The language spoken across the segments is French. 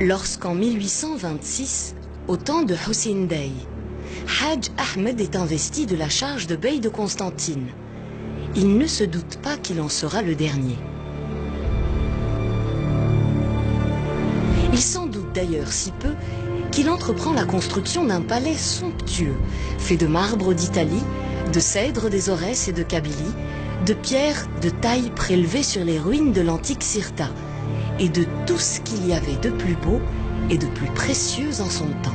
Lorsqu'en 1826, au temps de Hussein Bey, Hadj Ahmed est investi de la charge de bey de Constantine. Il ne se doute pas qu'il en sera le dernier. Il s'en doute d'ailleurs si peu qu'il entreprend la construction d'un palais somptueux, fait de marbre d'Italie, de cèdre des Aurès et de Kabylie, de pierres de taille prélevées sur les ruines de l'antique Cirta, et de tout ce qu'il y avait de plus beau et de plus précieux en son temps.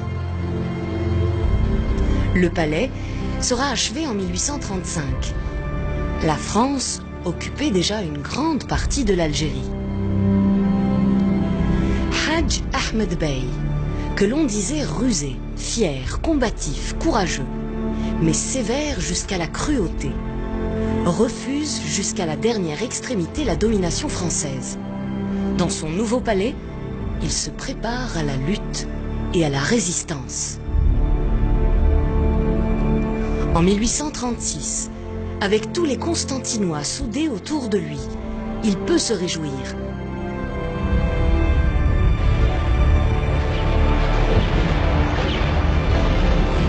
Le palais sera achevé en 1835. La France occupait déjà une grande partie de l'Algérie. Hadj Ahmed Bey, que l'on disait rusé, fier, combatif, courageux, mais sévère jusqu'à la cruauté, refuse jusqu'à la dernière extrémité la domination française. Dans son nouveau palais, il se prépare à la lutte et à la résistance. En 1836, avec tous les Constantinois soudés autour de lui, il peut se réjouir.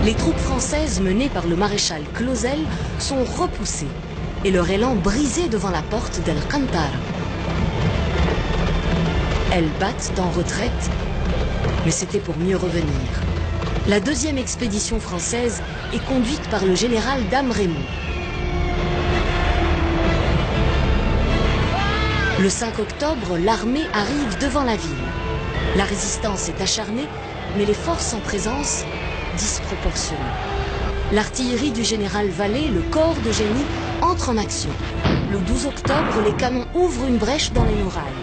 Les troupes françaises menées par le maréchal Clausel sont repoussées et leur élan brisé devant la porte d'El-Kantara. Elles battent en retraite, mais c'était pour mieux revenir. La deuxième expédition française est conduite par le général Dame Raymond. Le 5 octobre, l'armée arrive devant la ville. La résistance est acharnée, mais les forces en présence disproportionnées. L'artillerie du général Vallée, le corps de génie, entre en action. Le 12 octobre, les canons ouvrent une brèche dans les murailles.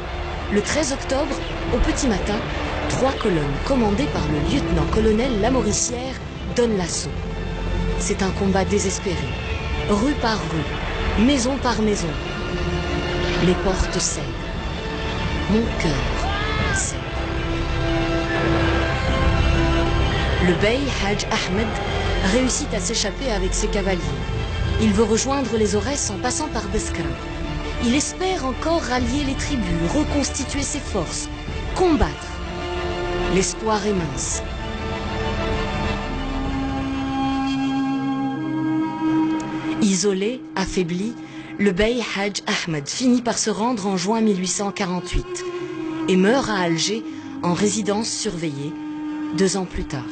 Le 13 octobre, au petit matin, 3 colonnes commandées par le lieutenant-colonel Lamoricière donnent l'assaut. C'est un combat désespéré. Rue par rue, maison par maison. Les portes cèdent. Mon cœur cède. Le bey Hadj Ahmed réussit à s'échapper avec ses cavaliers. Il veut rejoindre les Aurès en passant par Beskra. Il espère encore rallier les tribus, reconstituer ses forces, combattre. L'espoir est mince. Isolé, affaibli, le bey Hadj Ahmed finit par se rendre en juin 1848 et meurt à Alger en résidence surveillée 2 ans plus tard.